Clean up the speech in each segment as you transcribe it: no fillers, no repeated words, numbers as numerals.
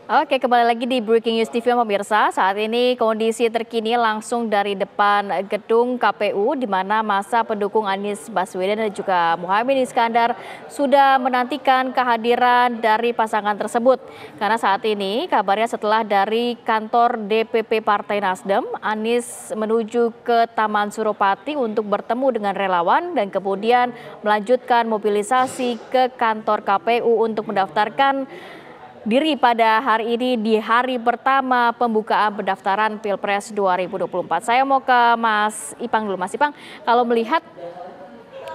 Oke, kembali lagi di Breaking News TV pemirsa. Saat ini kondisi terkini langsung dari depan gedung KPU di mana masa pendukung Anies Baswedan dan juga Muhaimin Iskandar sudah menantikan kehadiran dari pasangan tersebut. Karena saat ini kabarnya setelah dari kantor DPP Partai Nasdem, Anies menuju ke Taman Suropati untuk bertemu dengan relawan dan kemudian melanjutkan mobilisasi ke kantor KPU untuk mendaftarkan diri pada hari ini di hari pertama pembukaan pendaftaran Pilpres 2024. Saya mau ke Mas Ipang dulu. Mas Ipang, kalau melihat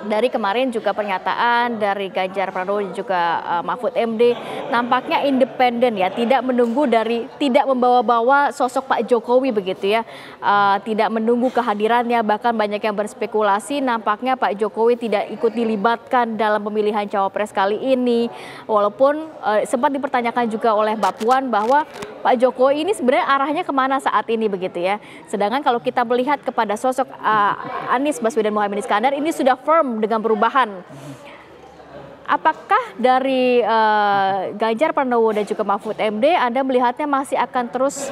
dari kemarin juga pernyataan dari Ganjar Pranowo dan juga Mahfud MD nampaknya independen ya, tidak menunggu tidak membawa-bawa sosok Pak Jokowi begitu ya, tidak menunggu kehadirannya, bahkan banyak yang berspekulasi nampaknya Pak Jokowi tidak ikut dilibatkan dalam pemilihan cawapres kali ini, walaupun sempat dipertanyakan juga oleh Mbak Puan bahwa Pak Jokowi ini sebenarnya arahnya kemana saat ini begitu ya. Sedangkan kalau kita melihat kepada sosok Anies Baswedan Muhaimin Iskandar ini sudah firm dengan perubahan. Apakah dari Ganjar Pranowo dan juga Mahfud MD Anda melihatnya masih akan terus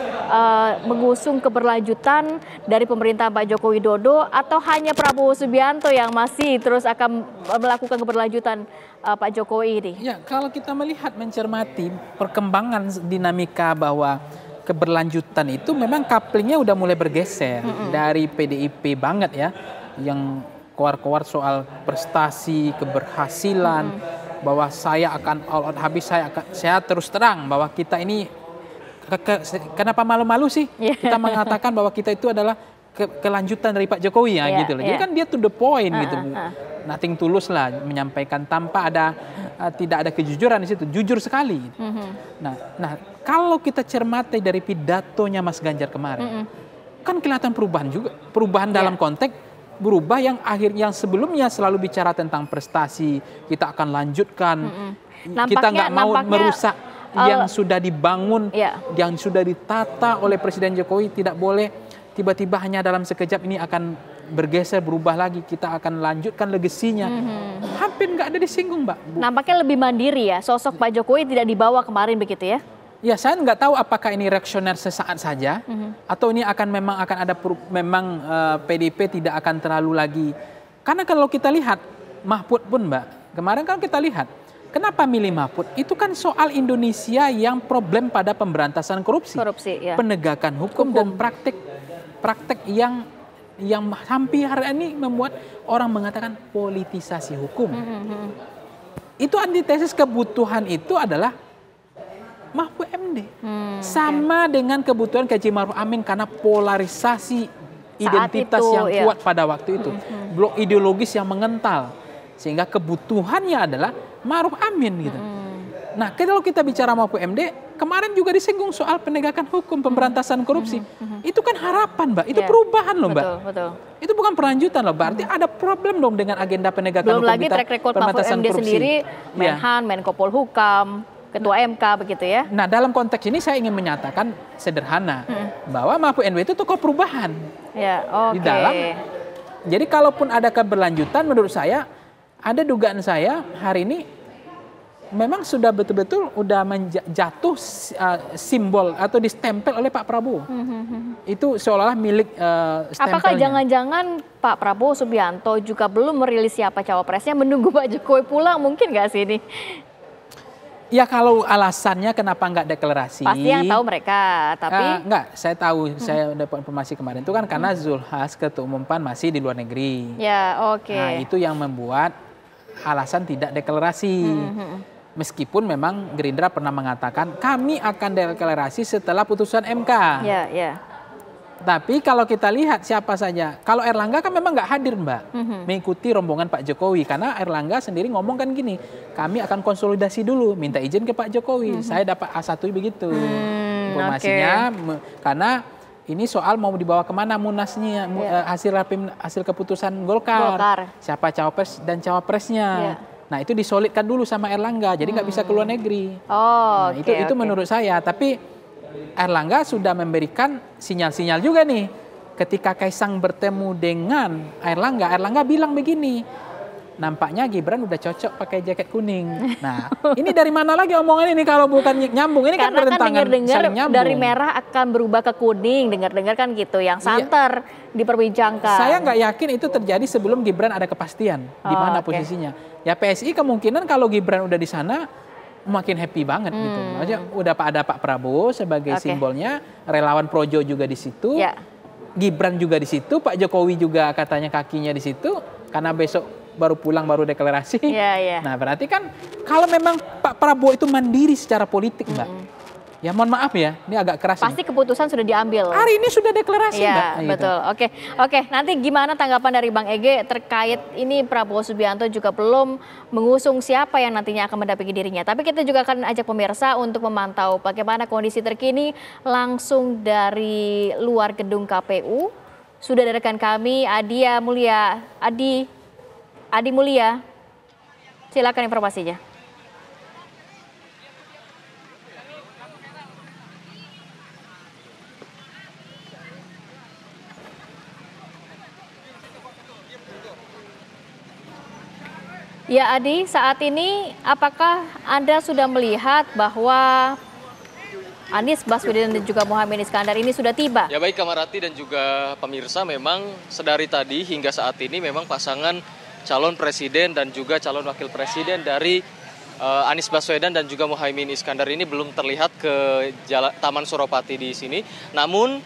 mengusung keberlanjutan dari pemerintahan Pak Joko Widodo atau hanya Prabowo Subianto yang masih terus akan melakukan keberlanjutan Pak Jokowi ini? Ya, kalau kita melihat mencermati perkembangan dinamika bahwa keberlanjutan itu memang couplingnya udah mulai bergeser dari PDIP banget ya, yang keluar-keluar soal prestasi, keberhasilan, bahwa saya akan all out habis, saya terus terang bahwa kita ini kenapa malu-malu sih kita mengatakan bahwa kita itu adalah kelanjutan dari Pak Jokowi ya gitu loh. Jadi kan dia to the point gitu. Nothing tulus lah menyampaikan tanpa ada tidak ada kejujuran di situ, jujur sekali. Nah, kalau kita cermati dari pidatonya Mas Ganjar kemarin, kan kelihatan perubahan juga, perubahan dalam konteks berubah yang sebelumnya selalu bicara tentang prestasi, kita akan lanjutkan, kita nggak mau merusak yang sudah dibangun, yang sudah ditata oleh Presiden Jokowi, tidak boleh tiba-tiba hanya dalam sekejap ini akan bergeser, berubah lagi, kita akan lanjutkan legasinya. Hampir nggak ada disinggung, Mbak. Nampaknya lebih mandiri ya, sosok Pak Jokowi tidak dibawa kemarin begitu ya? Ya, saya nggak tahu apakah ini reaksioner sesaat saja atau ini memang akan ada PDIP tidak akan terlalu lagi. Karena kalau kita lihat Mahfud pun, Mbak, kemarin kalau kita lihat kenapa milih Mahfud? Itu kan soal Indonesia yang problem pada pemberantasan korupsi, penegakan hukum dan praktek yang hampir hari ini membuat orang mengatakan politisasi hukum. Itu antitesis kebutuhan itu adalah Mahfud MD. Sama dengan kebutuhan K.H. Maruf Amin karena polarisasi identitas yang kuat pada waktu itu. Blok ideologis yang mengental. Sehingga kebutuhannya adalah Maruf Amin gitu. Nah, kalau kita bicara Mahfud MD, kemarin juga disinggung soal penegakan hukum, pemberantasan korupsi. Itu kan harapan, Mbak. Itu perubahan loh, Mbak. Betul. Itu bukan pelanjutan loh. Berarti ada problem dong dengan agenda penegakan hukum. Belum lagi track record Mahfud MD sendiri, Menhan, Menko Polhukam, Ketua MK begitu ya. Nah, dalam konteks ini saya ingin menyatakan sederhana bahwa Mahfud MD itu tokoh perubahan. Di dalam. Jadi kalaupun ada keberlanjutan, menurut saya ada dugaan saya hari ini memang sudah betul-betul udah jatuh simbol atau distempel oleh Pak Prabowo. Itu seolah-olah milik stempelnya. Apakah jangan-jangan Pak Prabowo Subianto juga belum merilis siapa cawapresnya, menunggu Pak Jokowi pulang, mungkin nggak sih ini? Ya, kalau alasannya kenapa nggak deklarasi? Pasti yang tahu mereka, tapi nggak, saya tahu, saya dapat informasi kemarin itu kan karena Zulhas Ketua Umum PAN masih di luar negeri. Nah, itu yang membuat alasan tidak deklarasi. Meskipun memang Gerindra pernah mengatakan kami akan deklarasi setelah putusan MK. Tapi kalau kita lihat siapa saja, kalau Erlangga kan memang nggak hadir, Mbak, mengikuti rombongan Pak Jokowi. Karena Erlangga sendiri ngomong kan gini, kami akan konsolidasi dulu, minta izin ke Pak Jokowi. Saya dapat A1 begitu informasinya, karena ini soal mau dibawa kemana munasnya, hasil keputusan Golkar, siapa cawapres dan cawapresnya. Nah, itu disolidkan dulu sama Erlangga, jadi nggak bisa keluar negeri. Itu menurut saya, tapi Erlangga sudah memberikan sinyal-sinyal juga nih. Ketika Kaisang bertemu dengan Erlangga bilang begini, nampaknya Gibran udah cocok pakai jaket kuning. Nah, ini dari mana lagi omongan ini kalau bukan nyambung? Ini kan bertentangan, saling nyambung. Dari merah akan berubah ke kuning, dengar-dengar kan gitu, yang santer diperbincangkan. Saya nggak yakin itu terjadi sebelum Gibran ada kepastian di mana posisinya. Ya PSI kemungkinan kalau Gibran udah di sana makin happy banget gitu. Maksudnya udah ada Pak Prabowo sebagai simbolnya, relawan Projo juga di situ, Gibran juga di situ, Pak Jokowi juga katanya kakinya di situ, karena besok baru pulang baru deklarasi. Nah berarti kan kalau memang Pak Prabowo itu mandiri secara politik Mbak, ya mohon maaf ya, ini agak keras. Pasti keputusan sudah diambil. Hari ini sudah deklarasi Mbak. Betul. Oke. Nanti gimana tanggapan dari Bang Ege terkait ini Prabowo Subianto juga belum mengusung siapa yang nantinya akan mendampingi dirinya. Tapi kita juga akan ajak pemirsa untuk memantau bagaimana kondisi terkini langsung dari luar gedung KPU. Sudah ada rekan kami Adi Mulia, silakan informasinya. Ya Adi, saat ini apakah Anda sudah melihat bahwa Anies Baswedan dan juga Muhaimin Iskandar ini sudah tiba? Ya baik Kamarati dan juga pemirsa, memang sedari tadi hingga saat ini memang pasangan calon presiden dan juga calon wakil presiden dari Anies Baswedan dan juga Muhaimin Iskandar ini belum terlihat ke Taman Suropati di sini. Namun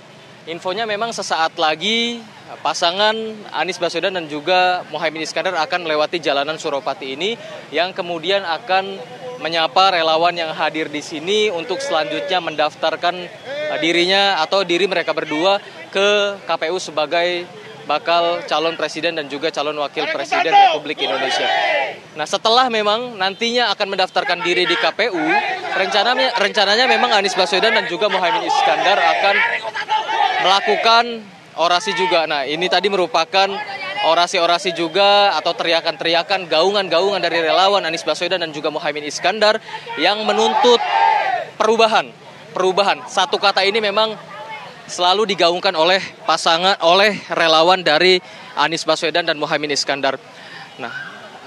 infonya memang sesaat lagi pasangan Anies Baswedan dan juga Muhaimin Iskandar akan melewati jalanan Suropati ini yang kemudian akan menyapa relawan yang hadir di sini untuk selanjutnya mendaftarkan dirinya atau diri mereka berdua ke KPU sebagai bakal calon presiden dan juga calon wakil presiden Republik Indonesia. Nah setelah memang nantinya akan mendaftarkan diri di KPU, rencananya memang Anies Baswedan dan juga Muhaimin Iskandar akan melakukan orasi juga. Nah ini tadi merupakan orasi-orasi juga atau teriakan-teriakan, gaungan-gaungan dari relawan Anies Baswedan dan juga Muhaimin Iskandar yang menuntut perubahan. Satu kata ini memang selalu digaungkan oleh relawan dari Anies Baswedan dan Muhaimin Iskandar. Nah,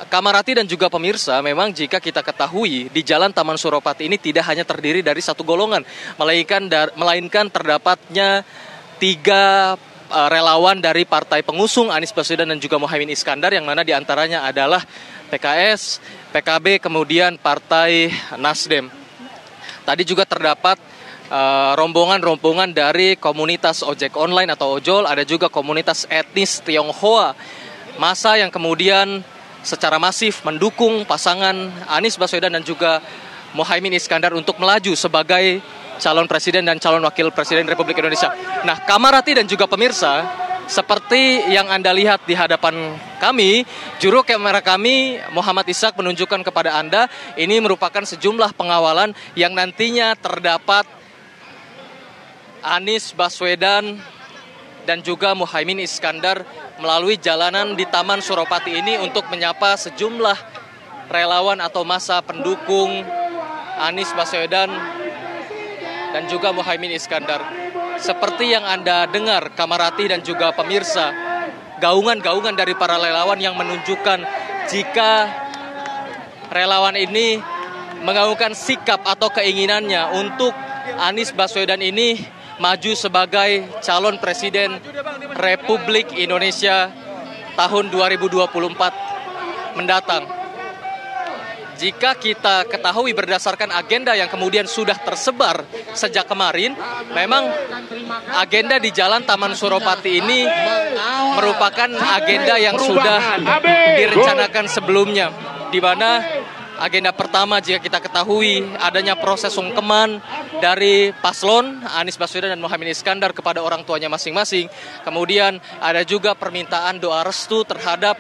Kamarati dan juga pemirsa, memang jika kita ketahui di Jalan Taman Suropati ini tidak hanya terdiri dari satu golongan, melainkan terdapatnya 3 relawan dari partai pengusung Anies Baswedan dan juga Muhaimin Iskandar, yang mana diantaranya adalah PKS, PKB, kemudian Partai Nasdem. Tadi juga terdapat rombongan dari komunitas ojek online atau ojol, ada juga komunitas etnis Tionghoa, massa yang kemudian secara masif mendukung pasangan Anies Baswedan dan juga Muhaimin Iskandar untuk melaju sebagai calon presiden dan calon wakil presiden Republik Indonesia. Nah, Kamarati dan juga pemirsa, seperti yang Anda lihat di hadapan kami, juru kamera kami Muhammad Ishak menunjukkan kepada Anda ini merupakan sejumlah pengawalan yang nantinya terdapat Anies Baswedan dan juga Muhaimin Iskandar melalui jalanan di Taman Suropati ini untuk menyapa sejumlah relawan atau massa pendukung Anies Baswedan dan juga Muhaimin Iskandar. Seperti yang Anda dengar, Kamarati dan juga pemirsa, gaungan-gaungan dari para relawan yang menunjukkan jika relawan ini mengaungkan sikap atau keinginannya untuk Anies Baswedan ini maju sebagai calon presiden Republik Indonesia tahun 2024 mendatang. Jika kita ketahui berdasarkan agenda yang kemudian sudah tersebar sejak kemarin, memang agenda di Jalan Taman Suropati ini merupakan agenda yang sudah direncanakan sebelumnya, di mana agenda pertama jika kita ketahui adanya proses sungkeman dari paslon Anies Baswedan dan Muhaimin Iskandar kepada orang tuanya masing-masing. Kemudian ada juga permintaan doa restu terhadap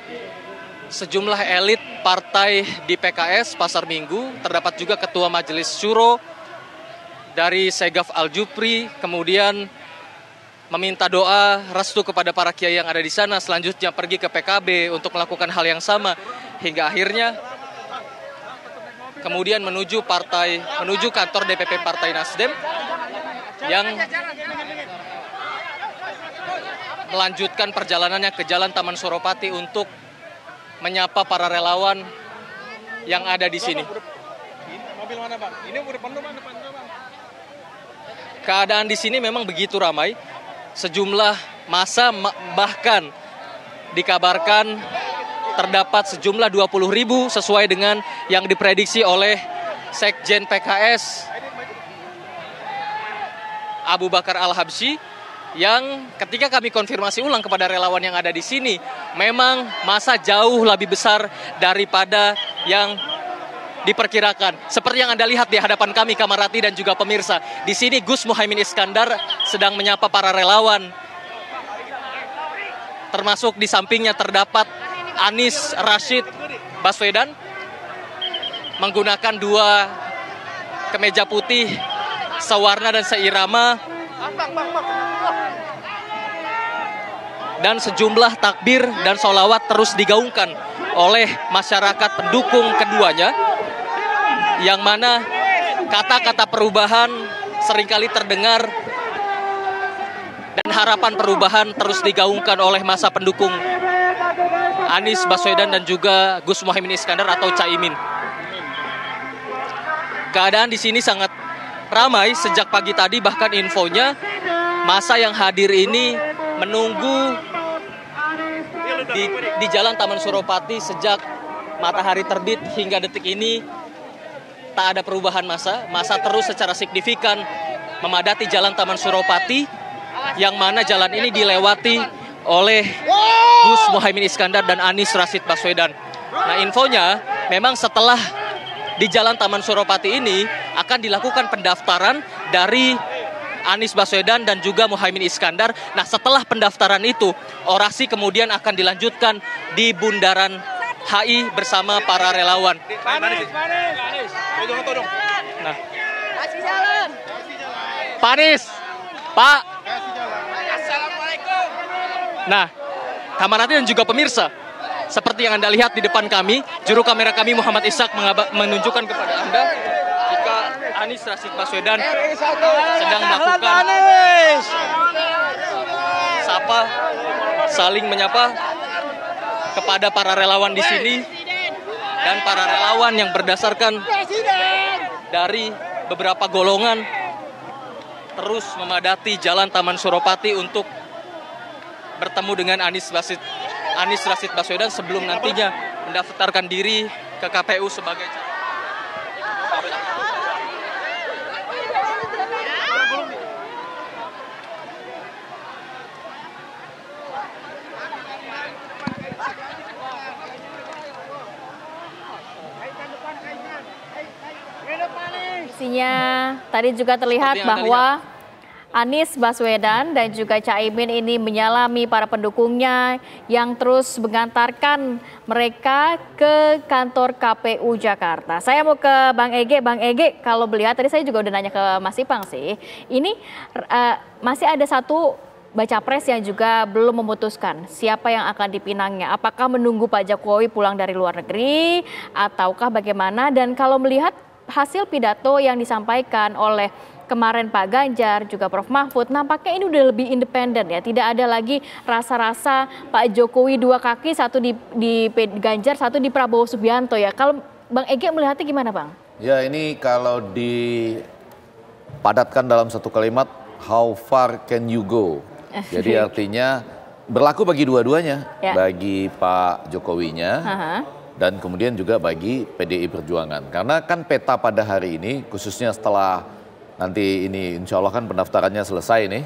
sejumlah elit partai di PKS Pasar Minggu. Terdapat juga Ketua Majelis Syuro dari Segaf Al-Jupri, kemudian meminta doa restu kepada para kiai yang ada di sana. Selanjutnya pergi ke PKB untuk melakukan hal yang sama, hingga akhirnya kemudian menuju kantor DPP Partai Nasdem yang melanjutkan perjalanannya ke Jalan Taman Suropati untuk menyapa para relawan yang ada di sini. Mobil mana Bang? Ini udah penuh Bang, depan Bang. Keadaan di sini memang begitu ramai. Sejumlah massa bahkan dikabarkan terdapat sejumlah 20.000 sesuai dengan yang diprediksi oleh Sekjen PKS Abu Bakar Al-Habsyi, yang ketika kami konfirmasi ulang kepada relawan yang ada di sini, memang massa jauh lebih besar daripada yang diperkirakan. Seperti yang Anda lihat di hadapan kami, Kamarati dan juga pemirsa, di sini Gus Muhaimin Iskandar sedang menyapa para relawan. Termasuk di sampingnya terdapat Anies Rashid Baswedan menggunakan 2 kemeja putih sewarna dan seirama, dan sejumlah takbir dan sholawat terus digaungkan oleh masyarakat pendukung keduanya, yang mana kata-kata perubahan seringkali terdengar dan harapan perubahan terus digaungkan oleh massa pendukung Anies Baswedan dan juga Gus Muhaimin Iskandar atau Caimin. Keadaan di sini sangat ramai sejak pagi tadi, bahkan infonya massa yang hadir ini menunggu di Jalan Taman Suropati sejak matahari terbit hingga detik ini. Tak ada perubahan massa. Massa terus secara signifikan memadati Jalan Taman Suropati, yang mana jalan ini dilewati oleh Gus Muhaimin Iskandar dan Anies Rashid Baswedan. Nah, infonya memang setelah di Jalan Taman Suropati ini akan dilakukan pendaftaran dari Anies Baswedan dan juga Muhaimin Iskandar. Nah, setelah pendaftaran itu, orasi kemudian akan dilanjutkan di Bundaran HI bersama para relawan. Nah, Kasih jalan. Pak Anies, Pak. Assalamualaikum. Nah, Kamarati dan juga pemirsa, seperti yang Anda lihat di depan kami, juru kamera kami Muhammad Ishak menunjukkan kepada Anda jika Anies Rashid Baswedan sedang melakukan sapa, saling menyapa kepada para relawan di sini, dan para relawan yang berdasarkan dari beberapa golongan terus memadati Jalan Taman Suropati untuk bertemu dengan Anies Rashid Baswedan sebelum nantinya mendaftarkan diri ke KPU sebagai tadi juga terlihat bahwa Anies Baswedan dan juga Caimin ini menyalami para pendukungnya yang terus mengantarkan mereka ke kantor KPU Jakarta. Saya mau ke Bang Ege. Bang Ege, kalau melihat tadi saya juga udah nanya ke Mas Ipang sih, ini masih ada satu baca pres yang juga belum memutuskan siapa yang akan dipinangnya. Apakah menunggu Pak Jokowi pulang dari luar negeri ataukah bagaimana? Dan kalau melihat hasil pidato yang disampaikan oleh kemarin Pak Ganjar juga Prof Mahfud, nampaknya ini udah lebih independen ya. Tidak ada lagi rasa-rasa Pak Jokowi 2 kaki, satu di Ganjar, satu di Prabowo Subianto ya. Kalau Bang Ege melihatnya gimana Bang? Ya, ini kalau dipadatkan dalam satu kalimat, how far can you go? Jadi artinya berlaku bagi dua-duanya, ya. Bagi Pak Jokowinya dan kemudian juga bagi PDI Perjuangan. Karena kan peta pada hari ini, khususnya setelah nanti ini insya Allah kan pendaftarannya selesai nih.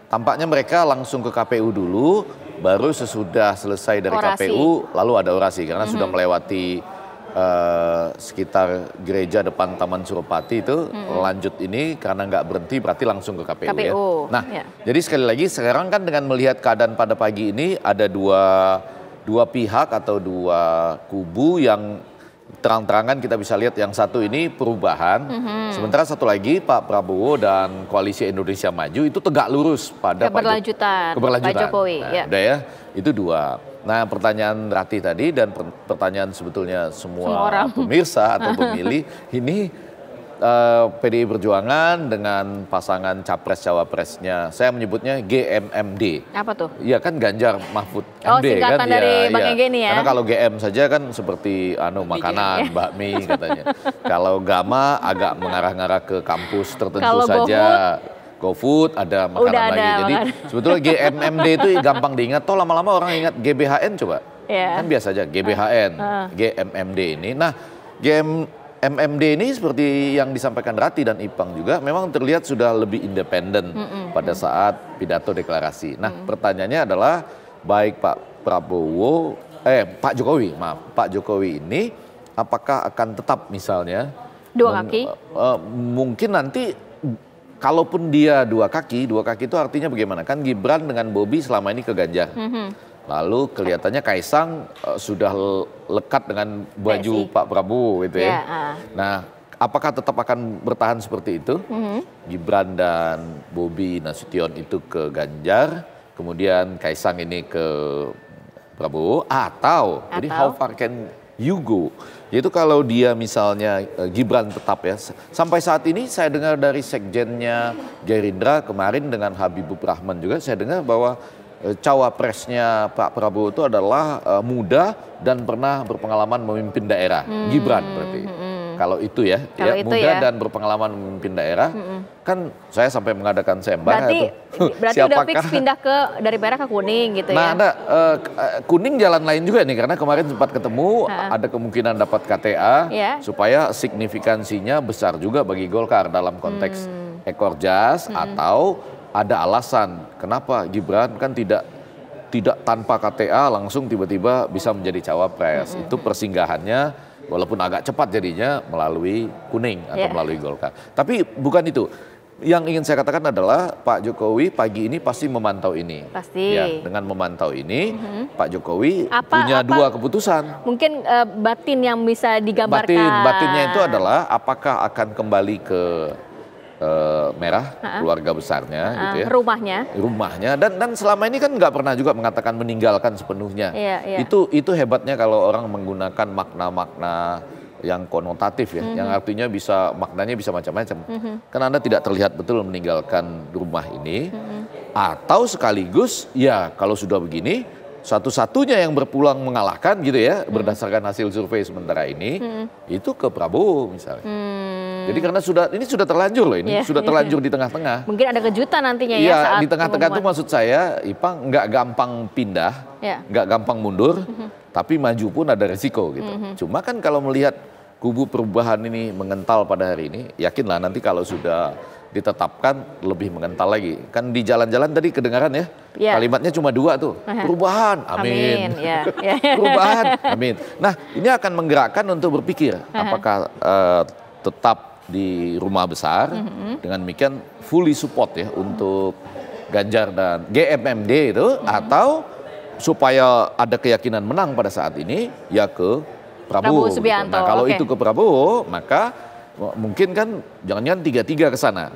Tampaknya mereka langsung ke KPU dulu, baru sesudah selesai dari orasi. KPU lalu ada orasi. Karena sudah melewati sekitar gereja depan Taman Suropati itu, lanjut ini karena nggak berhenti berarti langsung ke KPU. Ya. Nah, jadi sekali lagi sekarang kan dengan melihat keadaan pada pagi ini ada dua pihak atau dua kubu yang terang-terangan kita bisa lihat, yang satu ini perubahan, sementara satu lagi Pak Prabowo dan Koalisi Indonesia Maju itu tegak lurus pada keberlanjutan. Pak Jokowi. Nah, udah ya, itu dua. Nah, pertanyaan Rati tadi dan pertanyaan sebetulnya semua orang, pemirsa atau pemilih ini PDI Perjuangan dengan pasangan capres-cawapresnya, saya menyebutnya GMMD. Apa tuh? Iya kan Ganjar Mahfud Oh, MD singkatan kan. dari Ya, Bang ya. Ege nih ya. Karena kalau GM saja kan seperti makanan, bakmi katanya. Kalau Gama agak mengarah-ngarah ke kampus tertentu Kalau saja. GoFood ada makanan Udah lagi. ada Jadi makanan. sebetulnya GMMD itu gampang diingat. Toh lama-lama orang ingat GBHN coba. Yeah. Kan biasa aja GBHN, GMMD ini. Nah, GMMD ini seperti yang disampaikan Rati dan Ipang juga memang terlihat sudah lebih independen pada saat pidato deklarasi. Nah, pertanyaannya adalah baik Pak Jokowi ini apakah akan tetap misalnya dua kaki? Mungkin nanti kalaupun dia dua kaki itu artinya bagaimana? Kan Gibran dengan Bobi selama ini ke Ganjar. Lalu kelihatannya Kaisang sudah lekat dengan baju Pak Prabowo gitu ya. Nah, apakah tetap akan bertahan seperti itu? Gibran dan Bobi Nasution itu ke Ganjar, kemudian Kaisang ini ke Prabowo, atau jadi how far can you go? Yaitu kalau dia misalnya Gibran tetap ya, sampai saat ini saya dengar dari sekjennya Gerindra kemarin dengan Habibur Rahman juga saya dengar bahwa cawapresnya Pak Prabowo itu adalah muda dan pernah berpengalaman memimpin daerah. Gibran berarti. Kalau itu ya, muda dan berpengalaman memimpin daerah. Kan saya sampai mengadakan sembah. Berarti udah fix pindah dari merah ke kuning gitu ya? Nah, kuning jalan lain juga nih, karena kemarin sempat ketemu, ada kemungkinan dapat KTA, supaya signifikansinya besar juga bagi Golkar dalam konteks ekor jas, atau ada alasan kenapa Gibran kan tidak tanpa KTA langsung tiba-tiba bisa menjadi cawapres. Itu persinggahannya walaupun agak cepat jadinya melalui kuning atau melalui Golkar. Tapi bukan itu. Yang ingin saya katakan adalah Pak Jokowi pagi ini pasti memantau ini. Pasti. Ya, dengan memantau ini Pak Jokowi punya dua keputusan. Mungkin batin yang bisa digambarkan. Batinnya itu adalah apakah akan kembali ke merah, keluarga besarnya gitu ya. Rumahnya dan selama ini kan nggak pernah juga mengatakan meninggalkan sepenuhnya. Itu hebatnya kalau orang menggunakan makna-makna yang konotatif ya, yang artinya maknanya bisa macam-macam. Karena Anda tidak terlihat betul meninggalkan rumah ini, atau sekaligus ya kalau sudah begini satu-satunya yang berpulang mengalahkan gitu ya, berdasarkan hasil survei sementara ini, itu ke Prabowo misalnya. Jadi karena ini sudah terlanjur loh ini, sudah terlanjur di tengah-tengah. Mungkin ada kejutan nantinya ya saat di tengah-tengah itu maksud saya, Ipang nggak gampang pindah, nggak gampang mundur, tapi maju pun ada resiko gitu. Cuma kan kalau melihat kubu perubahan ini mengental pada hari ini, yakinlah nanti kalau sudah ditetapkan lebih mengental lagi. Kan di jalan-jalan tadi kedengaran ya, kalimatnya cuma dua tuh, perubahan, amin. Perubahan, amin. Nah ini akan menggerakkan untuk berpikir apakah tetap di rumah besar, dengan demikian fully support ya untuk Ganjar dan GMMD itu, atau supaya ada keyakinan menang pada saat ini ya ke Prabowo. Gitu. Nah kalau itu ke Prabowo maka mungkin kan jangan-jangan 3-3 ke sana.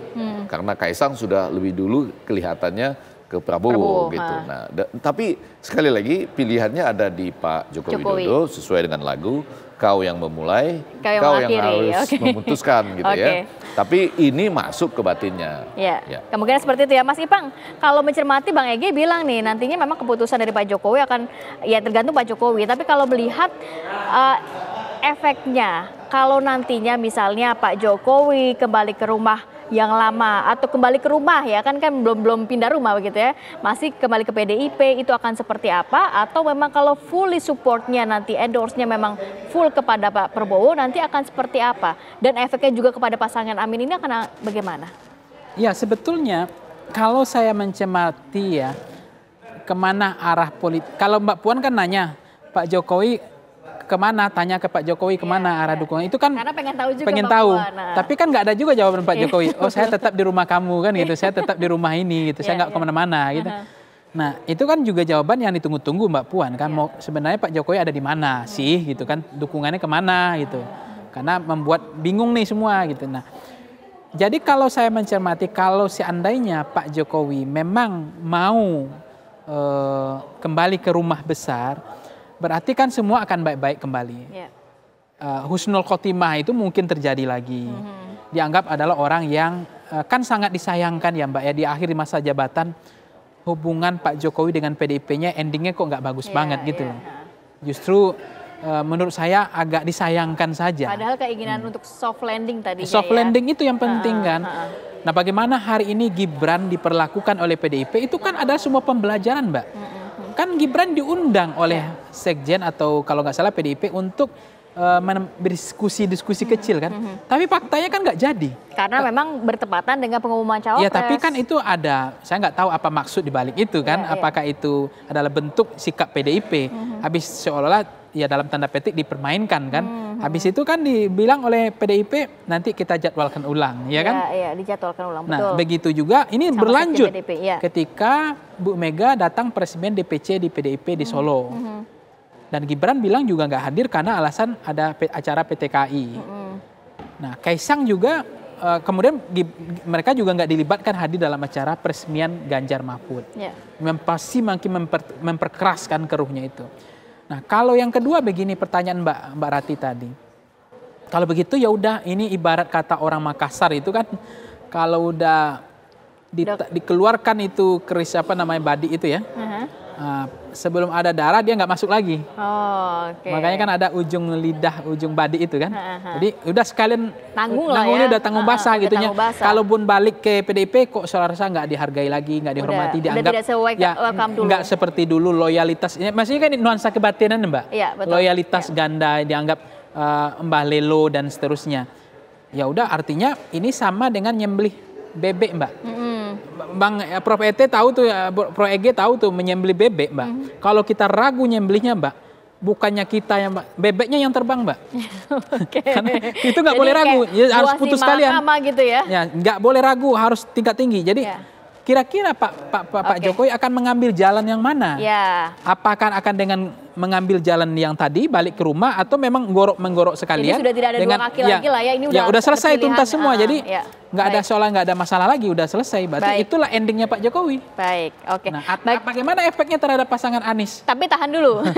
Karena Kaisang sudah lebih dulu kelihatannya ke Prabowo gitu. Nah, tapi sekali lagi pilihannya ada di Pak Joko Widodo sesuai dengan lagu Kau yang memulai, kau yang harus memutuskan gitu ya. Tapi ini masuk ke batinnya. Ya. Kemungkinan seperti itu ya Mas Ipang. Kalau mencermati Bang Ege bilang nih nantinya memang keputusan dari Pak Jokowi akan ya tergantung Pak Jokowi. Tapi kalau melihat efeknya, kalau nantinya misalnya Pak Jokowi kembali ke rumah yang lama atau kembali ke rumah ya kan belum pindah rumah begitu ya, masih kembali ke PDIP, itu akan seperti apa? Atau memang kalau fully supportnya nanti endorse-nya memang full kepada Pak Prabowo, nanti akan seperti apa? Dan efeknya juga kepada pasangan Amin ini akan bagaimana? Ya sebetulnya kalau saya mencermati ya kemana arah politik, kalau Mbak Puan kan nanya Pak Jokowi kemana, tanya ke Pak Jokowi kemana arah dukungan itu kan, karena pengen tahu. Tapi kan nggak ada juga jawaban Pak Jokowi. Oh saya tetap di rumah kamu kan gitu, saya tetap di rumah ini gitu, saya nggak kemana-mana gitu. Nah itu kan juga jawaban yang ditunggu-tunggu Mbak Puan kan, mau sebenarnya Pak Jokowi ada di mana sih gitu kan, dukungannya kemana gitu, karena membuat bingung nih semua gitu. Nah jadi kalau saya mencermati, kalau seandainya Pak Jokowi memang mau kembali ke rumah besar, berarti kan semua akan baik-baik kembali. Husnul khotimah itu mungkin terjadi lagi. dianggap adalah orang yang kan sangat disayangkan ya Mbak ya, di akhir masa jabatan hubungan Pak Jokowi dengan PDIP-nya endingnya kok nggak bagus banget gitu loh. Justru menurut saya agak disayangkan saja. Padahal keinginan untuk soft landing tadi. Soft landing itu yang penting kan. Nah bagaimana hari ini Gibran diperlakukan oleh PDIP itu kan ada semua pembelajaran Mbak. Kan Gibran diundang oleh Sekjen atau kalau nggak salah PDIP untuk berdiskusi kecil kan. Tapi faktanya kan nggak jadi. Karena memang bertepatan dengan pengumuman cawapres. Ya tapi kan itu ada, saya nggak tahu apa maksud dibalik itu kan. Apakah itu adalah bentuk sikap PDIP. Habis seolah-olah ya dalam tanda petik dipermainkan kan. Habis itu kan dibilang oleh PDIP nanti kita jadwalkan ulang ya kan. Iya dijadwalkan ulang. Nah betul. begitu juga ini sama berlanjut PDIP, ya. ketika Bu Mega datang peresmian DPC di PDIP di Solo. Dan Gibran bilang juga nggak hadir karena alasan ada acara PTKI. Nah Kaisang juga kemudian mereka juga nggak dilibatkan hadir dalam acara peresmian Ganjar Mahfud. Pasti makin memperkeraskan keruhnya itu. Nah kalau yang kedua begini pertanyaan Mbak Rati tadi. Kalau begitu ya udah ini ibarat kata orang Makassar itu kan kalau udah dikeluarkan itu keris apa namanya badi itu ya. Sebelum ada darah dia nggak masuk lagi. Makanya kan ada ujung lidah, ujung badi itu kan. Jadi udah sekalian nanggungnya udah tanggung basah gitunya. Kalaupun balik ke PDIP kok saya rasa nggak dihargai lagi, nggak dihormati, dianggap ya nggak seperti dulu loyalitas. Maksudnya kan nuansa kebatinan Mbak. Loyalitas ganda dianggap Mbah Lelo dan seterusnya. Ya udah artinya ini sama dengan nyembelih bebek Mbak. Bang Prof ET tahu tuh ya, Prof EG tahu tuh menyembelih bebek Mbak. Kalau kita ragu nyembelihnya Mbak, bukannya kita yang Mbak, bebeknya yang terbang Mbak. Karena itu nggak boleh ragu, ya, harus putus sekalian. Gitu ya? Ya nggak boleh ragu, harus tingkat tinggi. Jadi kira-kira Pak Jokowi akan mengambil jalan yang mana? Apakah akan dengan mengambil jalan yang tadi balik ke rumah atau memang menggorok sekalian? Jadi sudah tidak ada dua kaki lagi lah ya. Ini udah selesai tuntas semua. Jadi nggak ada soal, nggak ada masalah lagi, udah selesai. Berarti itulah endingnya Pak Jokowi. Baik, oke. Nah, bagaimana efeknya terhadap pasangan Anies? Tapi tahan dulu.